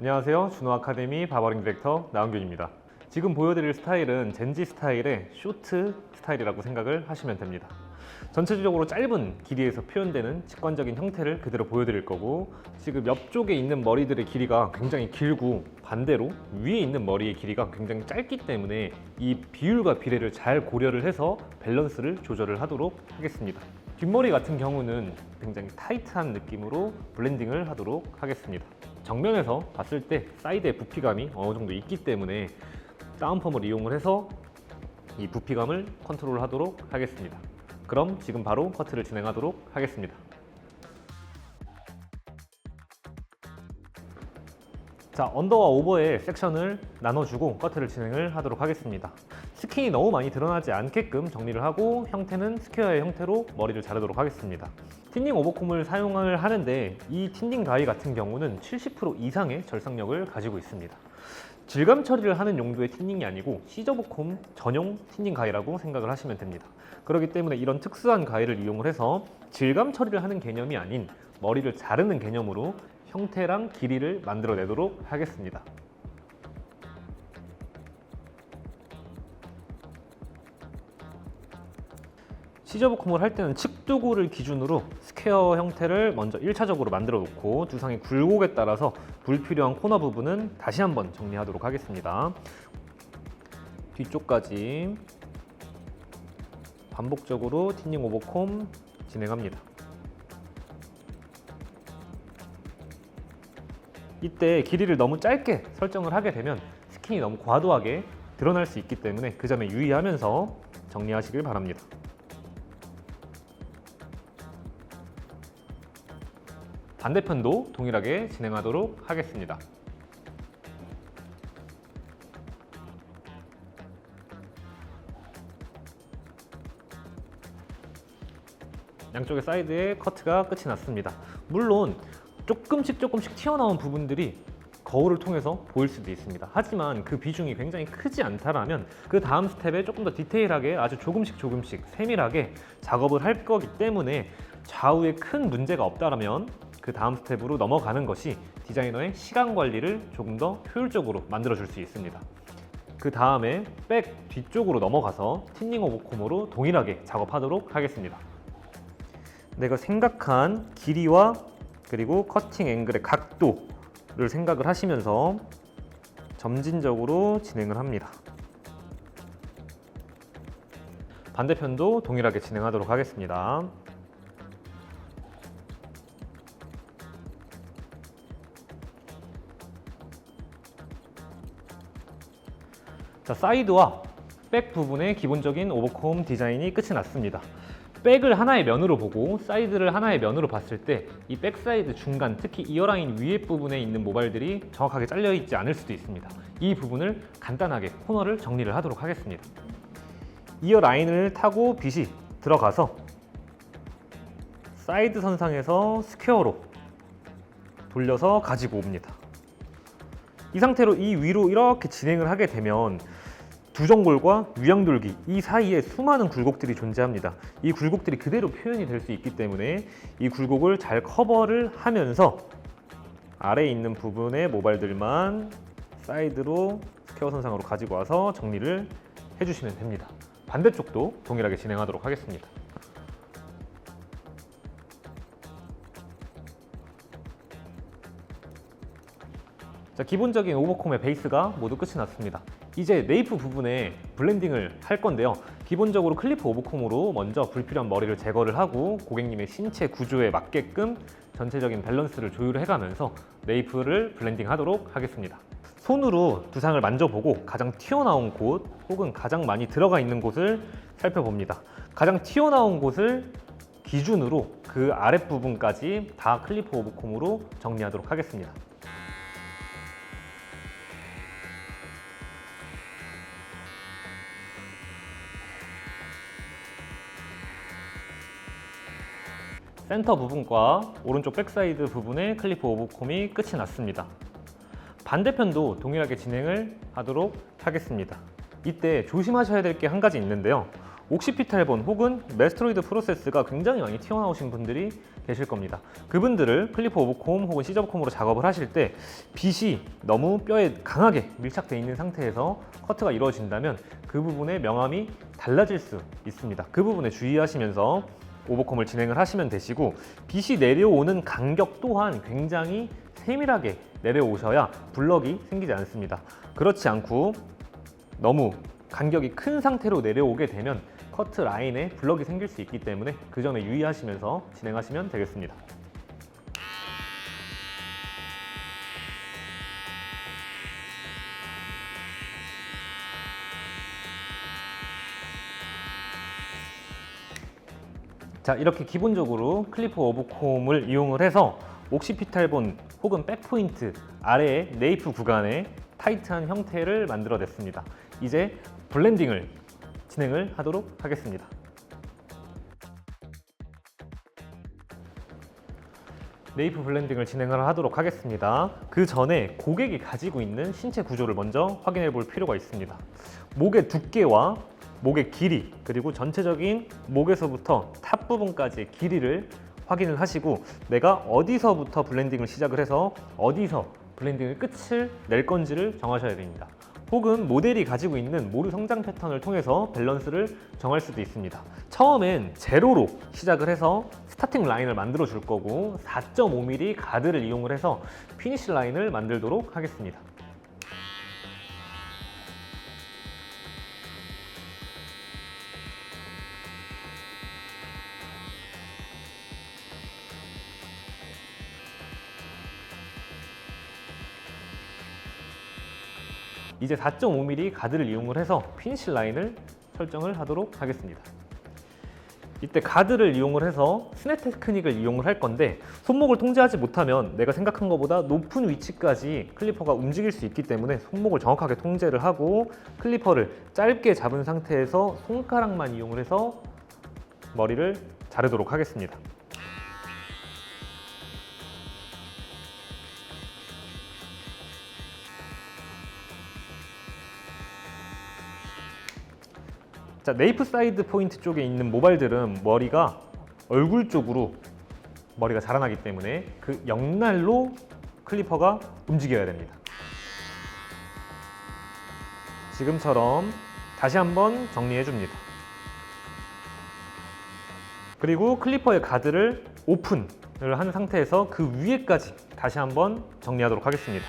안녕하세요. 준호 아카데미 바버링 디렉터 나은균입니다. 지금 보여드릴 스타일은 젠지 스타일의 쇼트 스타일이라고 생각을 하시면 됩니다. 전체적으로 짧은 길이에서 표현되는 직관적인 형태를 그대로 보여드릴 거고, 지금 옆쪽에 있는 머리들의 길이가 굉장히 길고 반대로 위에 있는 머리의 길이가 굉장히 짧기 때문에 이 비율과 비례를 잘 고려를 해서 밸런스를 조절을 하도록 하겠습니다. 뒷머리 같은 경우는 굉장히 타이트한 느낌으로 블렌딩을 하도록 하겠습니다. 정면에서 봤을 때 사이드의 부피감이 어느 정도 있기 때문에 다운펌을 이용을 해서 이 부피감을 컨트롤 하도록 하겠습니다. 그럼 지금 바로 커트를 진행하도록 하겠습니다. 자, 언더와 오버의 섹션을 나눠주고 커트를 진행을 하도록 하겠습니다. 스킨이 너무 많이 드러나지 않게끔 정리를 하고 형태는 스퀘어의 형태로 머리를 자르도록 하겠습니다. 틴닝 오버콤을 사용을 하는데 이 틴닝 가위 같은 경우는 70% 이상의 절삭력을 가지고 있습니다. 질감 처리를 하는 용도의 틴닝이 아니고 시저브콤 전용 틴닝 가위라고 생각을 하시면 됩니다. 그렇기 때문에 이런 특수한 가위를 이용을 해서 질감 처리를 하는 개념이 아닌 머리를 자르는 개념으로 형태랑 길이를 만들어내도록 하겠습니다. 시저브콤을 할 때는 측두구를 기준으로 스퀘어 형태를 먼저 1차적으로 만들어 놓고 두상의 굴곡에 따라서 불필요한 코너 부분은 다시 한번 정리하도록 하겠습니다. 뒤쪽까지 반복적으로 틴닝 오버콤 진행합니다. 이때 길이를 너무 짧게 설정을 하게 되면 스킨이 너무 과도하게 드러날 수 있기 때문에 그 점에 유의하면서 정리하시길 바랍니다. 반대편도 동일하게 진행하도록 하겠습니다. 양쪽의 사이드에 커트가 끝이 났습니다. 물론 조금씩 튀어나온 부분들이 거울을 통해서 보일 수도 있습니다. 하지만 그 비중이 굉장히 크지 않다라면 그 다음 스텝에 조금 더 디테일하게 아주 조금씩 세밀하게 작업을 할 거기 때문에 좌우에 큰 문제가 없다라면 그 다음 스텝으로 넘어가는 것이 디자이너의 시간 관리를 조금 더 효율적으로 만들어줄 수 있습니다. 그 다음에 백 뒤쪽으로 넘어가서 틴닝 오버콤으로 동일하게 작업하도록 하겠습니다. 내가 생각한 길이와 그리고 커팅 앵글의 각도를 생각을 하시면서 점진적으로 진행을 합니다. 반대편도 동일하게 진행하도록 하겠습니다. 자, 사이드와 백 부분의 기본적인 오버콤 디자인이 끝이 났습니다. 백을 하나의 면으로 보고 사이드를 하나의 면으로 봤을 때 이 백사이드 중간, 특히 이어라인 위에 부분에 있는 모발들이 정확하게 잘려 있지 않을 수도 있습니다. 이 부분을 간단하게 코너를 정리를 하도록 하겠습니다. 이어라인을 타고 빗이 들어가서 사이드 선상에서 스퀘어로 돌려서 가지고 옵니다. 이 상태로 이 위로 이렇게 진행을 하게 되면 두정골과 위양돌기 이 사이에 수많은 굴곡들이 존재합니다. 이 굴곡들이 그대로 표현이 될 수 있기 때문에 이 굴곡을 잘 커버를 하면서 아래에 있는 부분의 모발들만 사이드로 스퀘어 선상으로 가지고 와서 정리를 해주시면 됩니다. 반대쪽도 동일하게 진행하도록 하겠습니다. 자, 기본적인 오버콤의 베이스가 모두 끝이 났습니다. 이제 네이프 부분에 블렌딩을 할 건데요. 기본적으로 클리프 오버콤으로 먼저 불필요한 머리를 제거를 하고 고객님의 신체 구조에 맞게끔 전체적인 밸런스를 조율을 해가면서 네이프를 블렌딩 하도록 하겠습니다. 손으로 두상을 만져보고 가장 튀어나온 곳 혹은 가장 많이 들어가 있는 곳을 살펴봅니다. 가장 튀어나온 곳을 기준으로 그 아랫부분까지 다 클리프 오버콤으로 정리하도록 하겠습니다. 센터 부분과 오른쪽 백사이드 부분의 클리프 오버콤이 끝이 났습니다. 반대편도 동일하게 진행을 하도록 하겠습니다. 이때 조심하셔야 될 게 한 가지 있는데요. 옥시피탈본 혹은 메스트로이드 프로세스가 굉장히 많이 튀어나오신 분들이 계실 겁니다. 그분들을 클리퍼 오브콤 혹은 시저브콤으로 작업을 하실 때 빗이 너무 뼈에 강하게 밀착되어 있는 상태에서 커트가 이루어진다면 그 부분의 명암이 달라질 수 있습니다. 그 부분에 주의하시면서 오버콤을 진행을 하시면 되시고, 빗이 내려오는 간격 또한 굉장히 세밀하게 내려오셔야 블럭이 생기지 않습니다. 그렇지 않고 너무 간격이 큰 상태로 내려오게 되면 커트 라인에 블럭이 생길 수 있기 때문에 그 점에 유의하시면서 진행하시면 되겠습니다. 자, 이렇게 기본적으로 클리퍼 오브콤을 이용을 해서 옥시피탈본 혹은 백포인트 아래의 네이프 구간에 타이트한 형태를 만들어냈습니다. 이제 블렌딩을 진행을 하도록 하겠습니다. 네이프 블렌딩을 진행을 하도록 하겠습니다. 그 전에 고객이 가지고 있는 신체 구조를 먼저 확인해 볼 필요가 있습니다. 목의 두께와 목의 길이, 그리고 전체적인 목에서부터 탑 부분까지의 길이를 확인을 하시고, 내가 어디서부터 블렌딩을 시작을 해서 어디서 블렌딩의 끝을 낼 건지를 정하셔야 됩니다. 혹은 모델이 가지고 있는 모류 성장 패턴을 통해서 밸런스를 정할 수도 있습니다. 처음엔 제로로 시작을 해서 스타팅 라인을 만들어 줄 거고, 4.5mm 가드를 이용을 해서 피니쉬 라인을 만들도록 하겠습니다. 이제 4.5mm 가드를 이용을 해서 피니쉬 라인을 설정을 하도록 하겠습니다. 이때 가드를 이용을 해서 스냅 테크닉을 이용을 할 건데, 손목을 통제하지 못하면 내가 생각한 것보다 높은 위치까지 클리퍼가 움직일 수 있기 때문에 손목을 정확하게 통제를 하고 클리퍼를 짧게 잡은 상태에서 손가락만 이용을 해서 머리를 자르도록 하겠습니다. 자, 네이프 사이드 포인트 쪽에 있는 모발들은 머리가 얼굴 쪽으로 머리가 자라나기 때문에 그 옆날로 클리퍼가 움직여야 됩니다. 지금처럼 다시 한번 정리해 줍니다. 그리고 클리퍼의 가드를 오픈을 한 상태에서 그 위에까지 다시 한번 정리하도록 하겠습니다.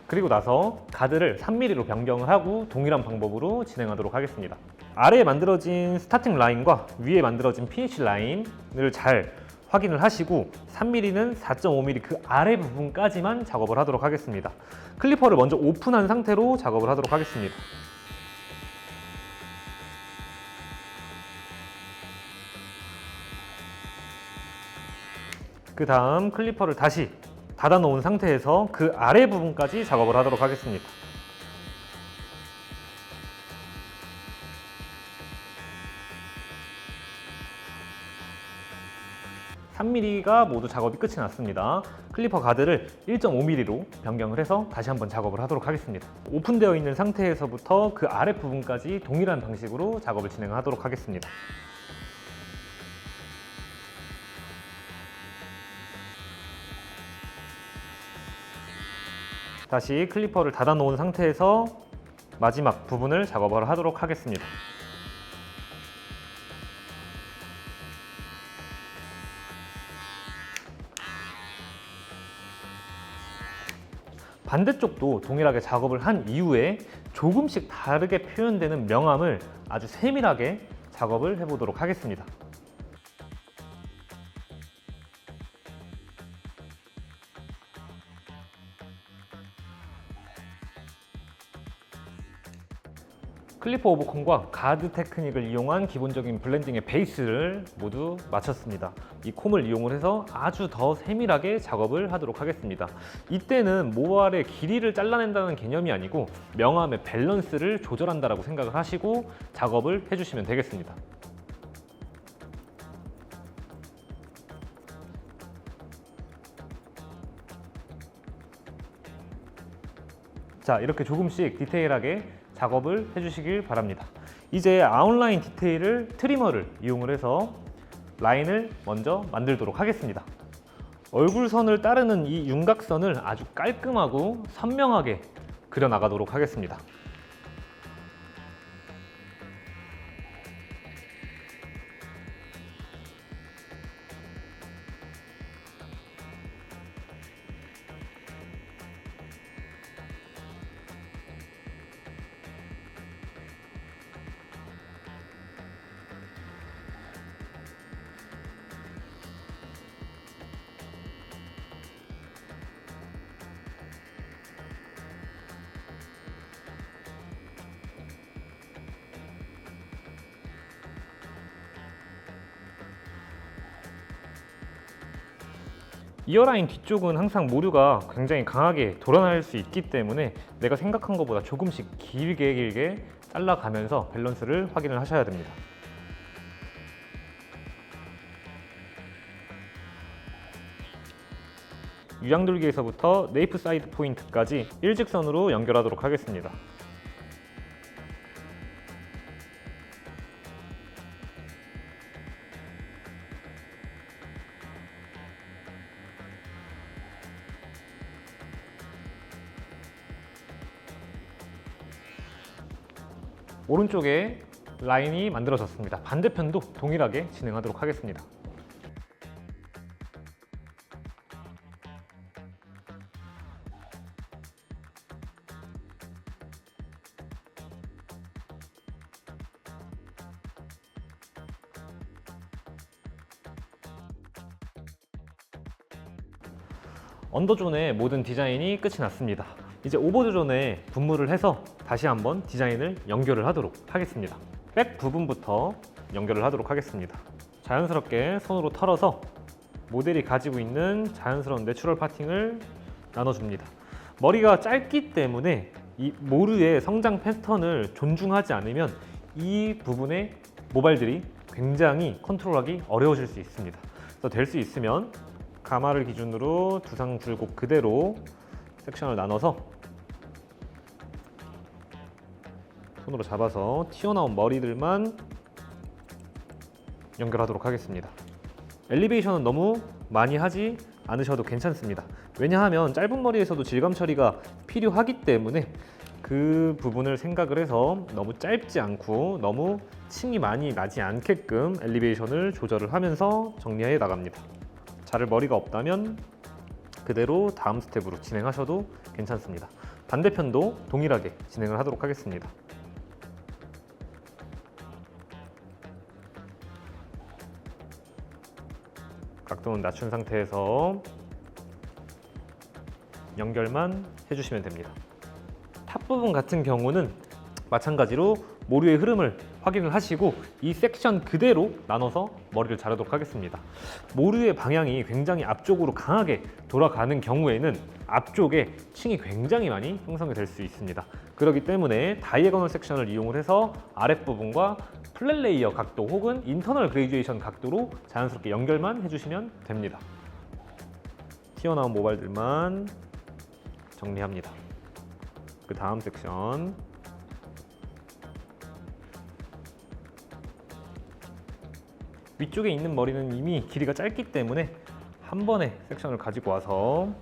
그리고 나서 가드를 3mm로 변경을 하고 동일한 방법으로 진행하도록 하겠습니다. 아래에 만들어진 스타팅 라인과 위에 만들어진 피니쉬 라인을 잘 확인을 하시고, 3mm는 4.5mm 그 아래 부분까지만 작업을 하도록 하겠습니다. 클리퍼를 먼저 오픈한 상태로 작업을 하도록 하겠습니다. 그 다음 클리퍼를 다시 닫아 놓은 상태에서 그 아래 부분까지 작업을 하도록 하겠습니다. (3mm가) 모두 작업이 끝이 났습니다. 클리퍼 가드를 1.5mm로 변경을 해서 다시 한번 작업을 하도록 하겠습니다. 오픈되어 있는 상태에서부터 그 아래 부분까지 동일한 방식으로 작업을 진행하도록 하겠습니다. 다시 클리퍼를 닫아 놓은 상태에서 마지막 부분을 작업을 하도록 하겠습니다. 반대쪽도 동일하게 작업을 한 이후에 조금씩 다르게 표현되는 명암을 아주 세밀하게 작업을 해보도록 하겠습니다. 클리퍼 오버콤과 가드 테크닉을 이용한 기본적인 블렌딩의 베이스를 모두 마쳤습니다. 이 콤을 이용을 해서 아주 더 세밀하게 작업을 하도록 하겠습니다. 이때는 모발의 길이를 잘라낸다는 개념이 아니고 명암의 밸런스를 조절한다고 생각을 하시고 작업을 해주시면 되겠습니다. 자, 이렇게 조금씩 디테일하게 작업을 해주시길 바랍니다. 이제 아웃라인 디테일을 트리머를 이용을 해서 라인을 먼저 만들도록 하겠습니다. 얼굴선을 따르는 이 윤곽선을 아주 깔끔하고 선명하게 그려나가도록 하겠습니다. 이어라인 뒤쪽은 항상 모류가 굉장히 강하게 돌아날 수 있기 때문에 내가 생각한 것보다 조금씩 길게 잘라가면서 밸런스를 확인을 하셔야 됩니다. 유양돌기에서부터 네이프 사이드 포인트까지 일직선으로 연결하도록 하겠습니다. 오른쪽에 라인이 만들어졌습니다. 반대편도 동일하게 진행하도록 하겠습니다. 언더존의 모든 디자인이 끝이 났습니다. 이제 오버존에 분무를 해서 다시 한번 디자인을 연결을 하도록 하겠습니다. 백 부분부터 연결을 하도록 하겠습니다. 자연스럽게 손으로 털어서 모델이 가지고 있는 자연스러운 내추럴 파팅을 나눠줍니다. 머리가 짧기 때문에 이 모르의 성장 패턴을 존중하지 않으면 이 부분의 모발들이 굉장히 컨트롤하기 어려워질 수 있습니다. 그래서 될 수 있으면 가마를 기준으로 두상 굴곡 그대로 섹션을 나눠서 손으로 잡아서 튀어나온 머리들만 연결하도록 하겠습니다. 엘리베이션은 너무 많이 하지 않으셔도 괜찮습니다. 왜냐하면 짧은 머리에서도 질감 처리가 필요하기 때문에 그 부분을 생각을 해서 너무 짧지 않고 너무 층이 많이 나지 않게끔 엘리베이션을 조절을 하면서 정리해 나갑니다. 자를 머리가 없다면 그대로 다음 스텝으로 진행하셔도 괜찮습니다. 반대편도 동일하게 진행을 하도록 하겠습니다. 각도는 낮춘 상태에서 연결만 해주시면 됩니다. 탑 부분 같은 경우는 마찬가지로 모류의 흐름을 확인을 하시고 이 섹션 그대로 나눠서 머리를 자르도록 하겠습니다. 모류의 방향이 굉장히 앞쪽으로 강하게 돌아가는 경우에는 앞쪽에 층이 굉장히 많이 형성이 될 수 있습니다. 그렇기 때문에 다이애고널 섹션을 이용을 해서 아랫부분과 플랫 레이어 각도 혹은 인터널 그레듀에이션 각도로 자연스럽게 연결만 해주시면 됩니다. 튀어나온 모발들만 정리합니다. 그 다음 섹션 위쪽에 있는 머리는 이미 길이가 짧기 때문에 한 번에 섹션을 가지고 와서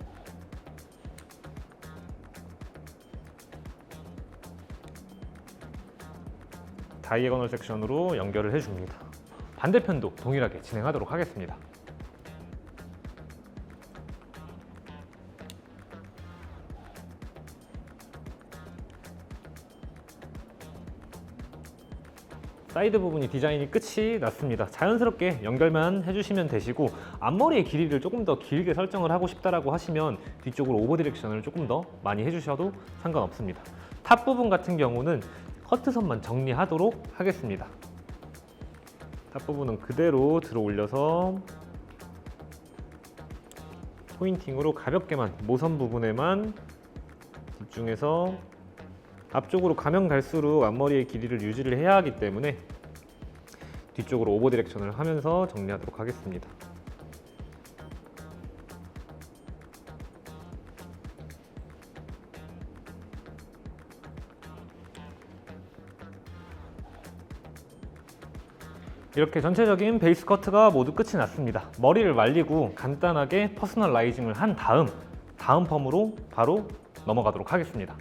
다이애고널 섹션으로 연결을 해줍니다. 반대편도 동일하게 진행하도록 하겠습니다. 사이드 부분이 디자인이 끝이 났습니다. 자연스럽게 연결만 해주시면 되시고 앞머리의 길이를 조금 더 길게 설정을 하고 싶다라고 하시면 뒤쪽으로 오버 디렉션을 조금 더 많이 해주셔도 상관없습니다. 탑 부분 같은 경우는 커트선만 정리하도록 하겠습니다. 탑 부분은 그대로 들어 올려서 포인팅으로 가볍게만 모선 부분에만 집중해서 앞쪽으로 가면 갈수록 앞머리의 길이를 유지를 해야 하기 때문에 뒤쪽으로 오버 디렉션을 하면서 정리하도록 하겠습니다. 이렇게 전체적인 베이스 커트가 모두 끝이 났습니다. 머리를 말리고 간단하게 퍼스널라이징을 한 다음 펌으로 바로 넘어가도록 하겠습니다.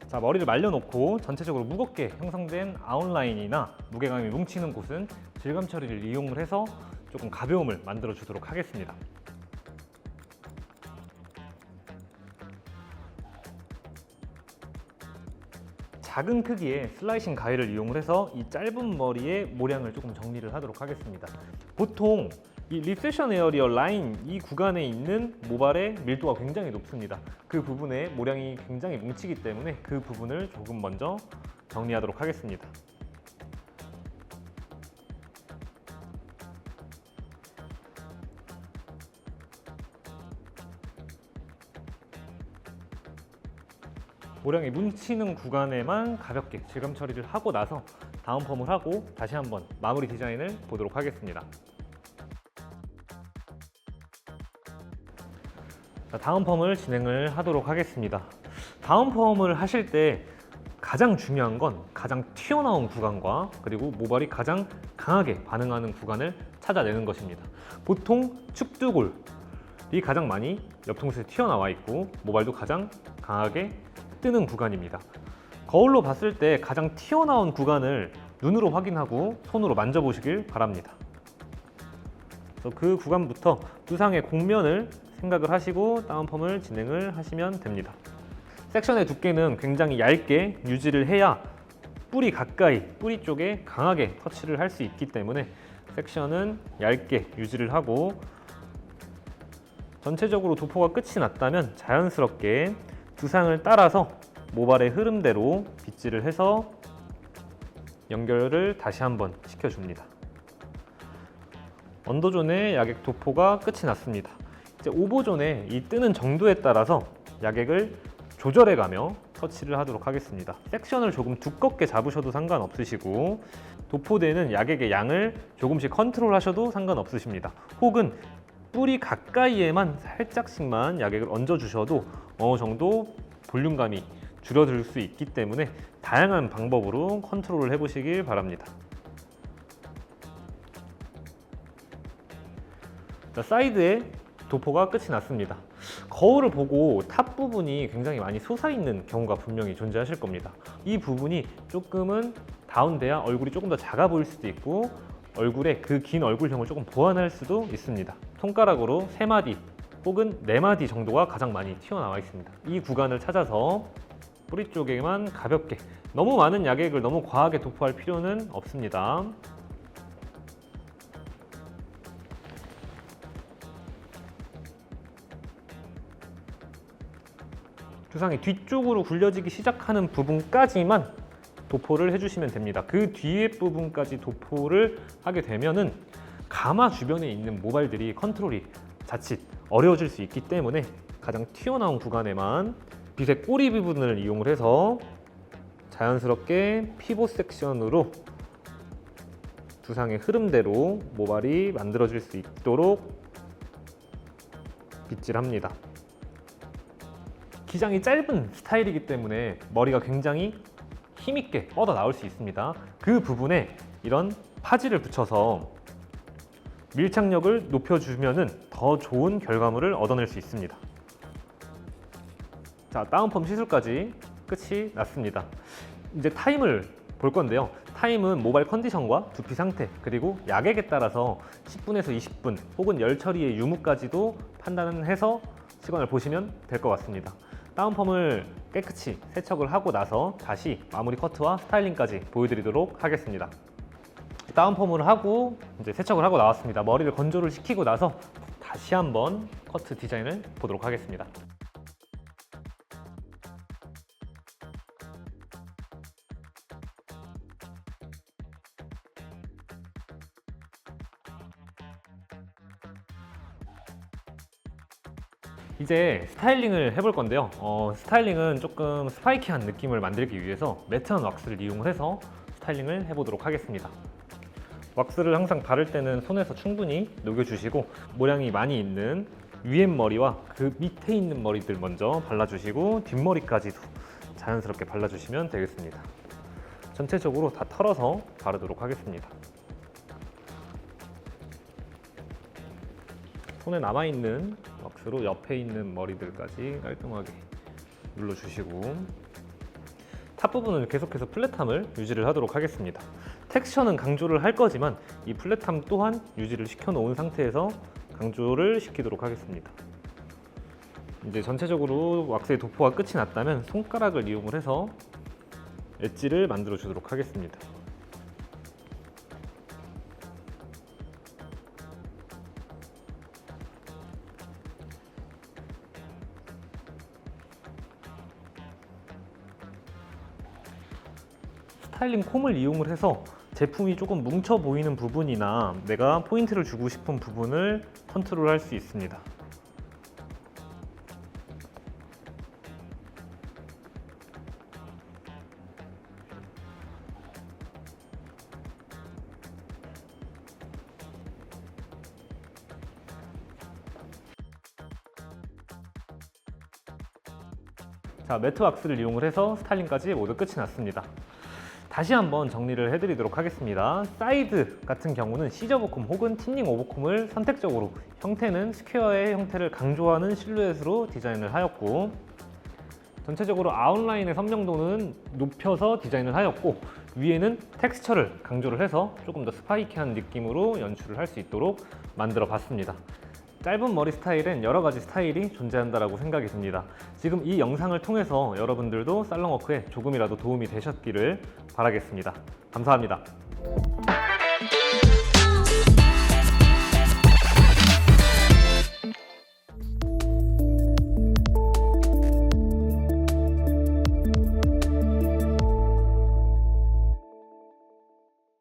자, 머리를 말려놓고 전체적으로 무겁게 형성된 아웃라인이나 무게감이 뭉치는 곳은 질감 처리를 이용을 해서 조금 가벼움을 만들어 주도록 하겠습니다. 작은 크기의 슬라이싱 가위를 이용을 해서 이 짧은 머리의 모량을 조금 정리를 하도록 하겠습니다. 보통 이 리세션 에어리어 라인 이 구간에 있는 모발의 밀도가 굉장히 높습니다. 그 부분에 모량이 굉장히 뭉치기 때문에 그 부분을 조금 먼저 정리하도록 하겠습니다. 모량이 뭉치는 구간에만 가볍게 질감 처리를 하고 나서 다운 펌을 하고 다시 한번 마무리 디자인을 보도록 하겠습니다. 자, 다운 펌을 진행을 하도록 하겠습니다. 다운 펌을 하실 때 가장 중요한 건 가장 튀어나온 구간과 그리고 모발이 가장 강하게 반응하는 구간을 찾아내는 것입니다. 보통 축두골이 가장 많이 옆통수에 튀어나와 있고 모발도 가장 강하게 뜨는 구간입니다. 거울로 봤을 때 가장 튀어나온 구간을 눈으로 확인하고 손으로 만져보시길 바랍니다. 그래서 그 구간부터 두상의 곡면을 생각을 하시고 다운펌을 진행을 하시면 됩니다. 섹션의 두께는 굉장히 얇게 유지를 해야 뿌리 가까이, 뿌리 쪽에 강하게 터치를 할 수 있기 때문에 섹션은 얇게 유지를 하고 전체적으로 도포가 끝이 났다면 자연스럽게 두상을 따라서 모발의 흐름대로 빗질을 해서 연결을 다시 한번 시켜줍니다. 언더존의 야객 도포가 끝이 났습니다. 이제 오버존의 이 뜨는 정도에 따라서 야객을 조절해가며 터치를 하도록 하겠습니다. 섹션을 조금 두껍게 잡으셔도 상관없으시고 도포되는 야객의 양을 조금씩 컨트롤 하셔도 상관없으십니다. 혹은 뿌리 가까이에만 살짝씩만 야객을 얹어 주셔도 어느 정도 볼륨감이 줄어들 수 있기 때문에 다양한 방법으로 컨트롤을 해보시길 바랍니다. 자, 사이드에 도포가 끝이 났습니다. 거울을 보고 탑 부분이 굉장히 많이 솟아있는 경우가 분명히 존재하실 겁니다. 이 부분이 조금은 다운돼야 얼굴이 조금 더 작아 보일 수도 있고 얼굴에 그 긴 얼굴형을 조금 보완할 수도 있습니다. 손가락으로 3마디 혹은 4마디 정도가 가장 많이 튀어나와 있습니다. 이 구간을 찾아서 뿌리 쪽에만 가볍게, 너무 많은 야객을 너무 과하게 도포할 필요는 없습니다. 두상이 뒤쪽으로 굴려지기 시작하는 부분까지만 도포를 해주시면 됩니다. 그 뒤에 부분까지 도포를 하게 되면은 가마 주변에 있는 모발들이 컨트롤이 자칫 어려워질 수 있기 때문에 가장 튀어나온 구간에만 빗의 꼬리 부분을 이용을 해서 자연스럽게 피봇 섹션으로 두상의 흐름대로 모발이 만들어질 수 있도록 빗질합니다. 기장이 짧은 스타일이기 때문에 머리가 굉장히 힘있게 뻗어 나올 수 있습니다. 그 부분에 이런 파지를 붙여서 밀착력을 높여주면 더 좋은 결과물을 얻어낼 수 있습니다. 자, 다운펌 시술까지 끝이 났습니다. 이제 타임을 볼 건데요. 타임은 모발 컨디션과 두피 상태 그리고 약액에 따라서 10분에서 20분 혹은 열 처리의 유무까지도 판단을 해서 시간을 보시면 될 것 같습니다. 다운펌을 깨끗이 세척을 하고 나서 다시 마무리 커트와 스타일링까지 보여드리도록 하겠습니다. 다운펌을 하고 이제 세척을 하고 나왔습니다. 머리를 건조를 시키고 나서 다시 한번 커트 디자인을 보도록 하겠습니다. 이제 스타일링을 해볼 건데요. 스타일링은 조금 스파이키한 느낌을 만들기 위해서 매트한 왁스를 이용을 해서 스타일링을 해보도록 하겠습니다. 왁스를 항상 바를 때는 손에서 충분히 녹여주시고 모량이 많이 있는 위에 머리와 그 밑에 있는 머리들 먼저 발라주시고 뒷머리까지도 자연스럽게 발라주시면 되겠습니다. 전체적으로 다 털어서 바르도록 하겠습니다. 손에 남아있는 왁스로 옆에 있는 머리들까지 깔끔하게 눌러주시고 탑 부분은 계속해서 플랫함을 유지를 하도록 하겠습니다. 텍스처는 강조를 할 거지만 이 플랫함 또한 유지를 시켜놓은 상태에서 강조를 시키도록 하겠습니다. 이제 전체적으로 왁스의 도포가 끝이 났다면 손가락을 이용을 해서 엣지를 만들어 주도록 하겠습니다. 스타일링 콤을 이용을 해서 제품이 조금 뭉쳐 보이는 부분이나 내가 포인트를 주고 싶은 부분을 컨트롤 할 수 있습니다. 자, 매트 왁스를 이용을 해서 스타일링까지 모두 끝이 났습니다. 다시 한번 정리를 해드리도록 하겠습니다. 사이드 같은 경우는 시저 오버콤 혹은 틴닝 오버콤을 선택적으로 형태는 스퀘어의 형태를 강조하는 실루엣으로 디자인을 하였고 전체적으로 아웃라인의 선명도는 높여서 디자인을 하였고 위에는 텍스처를 강조를 해서 조금 더 스파이키한 느낌으로 연출을 할 수 있도록 만들어 봤습니다. 짧은 머리 스타일엔 여러 가지 스타일이 존재한다고 생각이 듭니다. 지금 이 영상을 통해서 여러분들도 살롱워크에 조금이라도 도움이 되셨기를 바라겠습니다. 감사합니다.